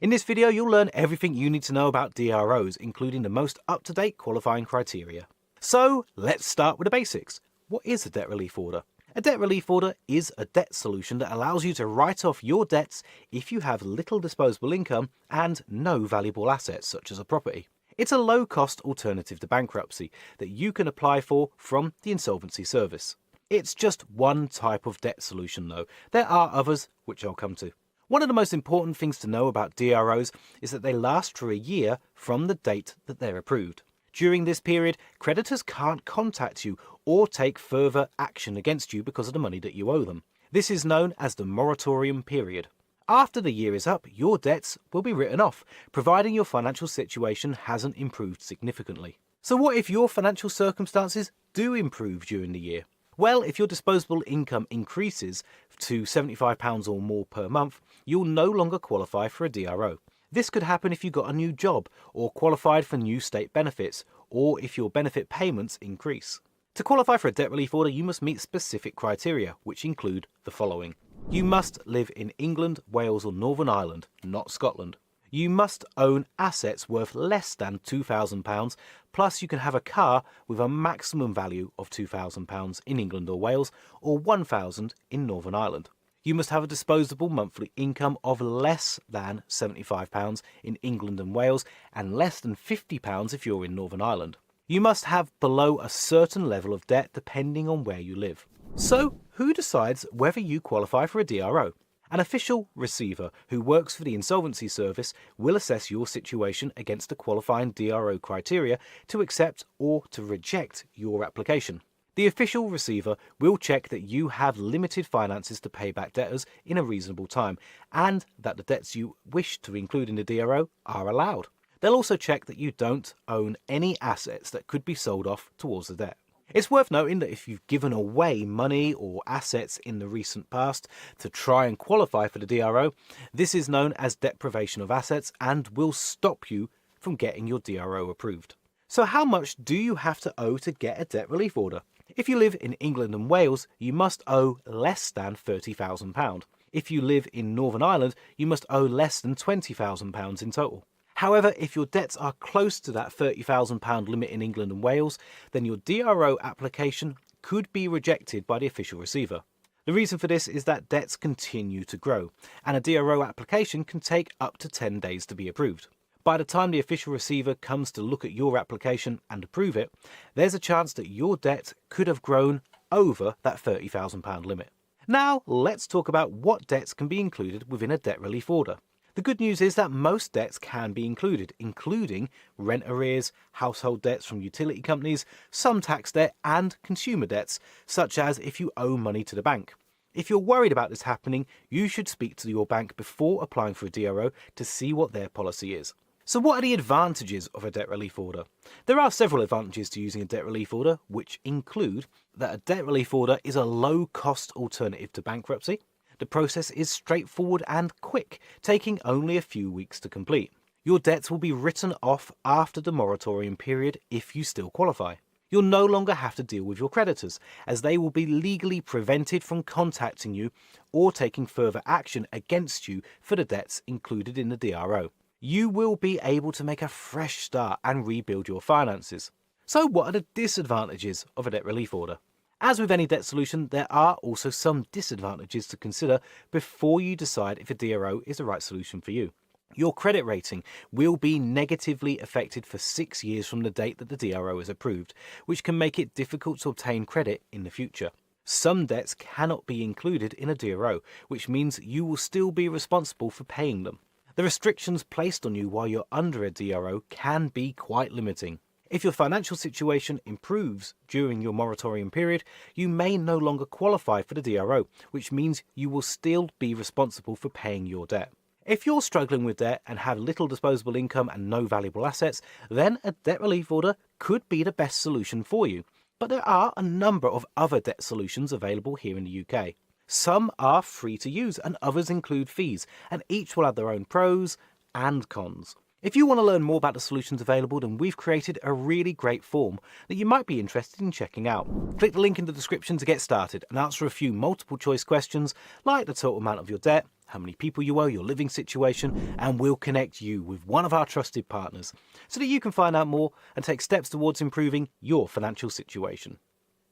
In this video, you'll learn everything you need to know about DROs, including the most up-to-date qualifying criteria. So let's start with the basics. What is a debt relief order? A debt relief order is a debt solution that allows you to write off your debts if you have little disposable income and no valuable assets such as a property. It's a low-cost alternative to bankruptcy that you can apply for from the insolvency service. It's just one type of debt solution though. There are others, which I'll come to. One of the most important things to know about DROs is that they last for a year from the date that they're approved. During this period, creditors can't contact you or take further action against you because of the money that you owe them. This is known as the moratorium period. After the year is up, your debts will be written off, providing your financial situation hasn't improved significantly. So what if your financial circumstances do improve during the year? Well, if your disposable income increases to £75 or more per month, you'll no longer qualify for a DRO. This could happen if you got a new job or qualified for new state benefits, or if your benefit payments increase. To qualify for a debt relief order, you must meet specific criteria, which include the following. You must live in England, Wales or Northern Ireland, not Scotland. You must own assets worth less than £2,000, plus you can have a car with a maximum value of £2,000 in England or Wales, or £1,000 in Northern Ireland. You must have a disposable monthly income of less than £75 in England and Wales, and less than £50 if you're in Northern Ireland. You must have below a certain level of debt depending on where you live. So, who decides whether you qualify for a DRO? An official receiver who works for the insolvency service will assess your situation against the qualifying DRO criteria to accept or to reject your application. The official receiver will check that you have limited finances to pay back debtors in a reasonable time, and that the debts you wish to include in the DRO are allowed. They'll also check that you don't own any assets that could be sold off towards the debt. It's worth noting that if you've given away money or assets in the recent past to try and qualify for the DRO, this is known as deprivation of assets and will stop you from getting your DRO approved. So how much do you have to owe to get a debt relief order? If you live in England and Wales, you must owe less than £30,000. If you live in Northern Ireland, you must owe less than £20,000 in total. However, if your debts are close to that £30,000 limit in England and Wales, then your DRO application could be rejected by the official receiver. The reason for this is that debts continue to grow, and a DRO application can take up to 10 days to be approved. By the time the official receiver comes to look at your application and approve it, there's a chance that your debt could have grown over that £30,000 limit. Now, let's talk about what debts can be included within a debt relief order. The good news is that most debts can be included, including rent arrears, household debts from utility companies, some tax debt and consumer debts, such as if you owe money to the bank. If you're worried about this happening, you should speak to your bank before applying for a DRO to see what their policy is. So what are the advantages of a debt relief order? There are several advantages to using a debt relief order, which include that a debt relief order is a low-cost alternative to bankruptcy. The process is straightforward and quick, taking only a few weeks to complete. Your debts will be written off after the moratorium period if you still qualify. You'll no longer have to deal with your creditors, as they will be legally prevented from contacting you or taking further action against you for the debts included in the DRO. You will be able to make a fresh start and rebuild your finances. So what are the disadvantages of a debt relief order? As with any debt solution, there are also some disadvantages to consider before you decide if a DRO is the right solution for you. Your credit rating will be negatively affected for 6 years from the date that the DRO is approved, which can make it difficult to obtain credit in the future. Some debts cannot be included in a DRO, which means you will still be responsible for paying them. The restrictions placed on you while you're under a DRO can be quite limiting. If your financial situation improves during your moratorium period, you may no longer qualify for the DRO, which means you will still be responsible for paying your debt. If you're struggling with debt and have little disposable income and no valuable assets, then a debt relief order could be the best solution for you. But there are a number of other debt solutions available here in the UK. Some are free to use and others include fees, and each will have their own pros and cons. If you want to learn more about the solutions available, then we've created a really great form that you might be interested in checking out. Click the link in the description to get started and answer a few multiple choice questions like the total amount of your debt, how many people you owe, your living situation, and we'll connect you with one of our trusted partners so that you can find out more and take steps towards improving your financial situation.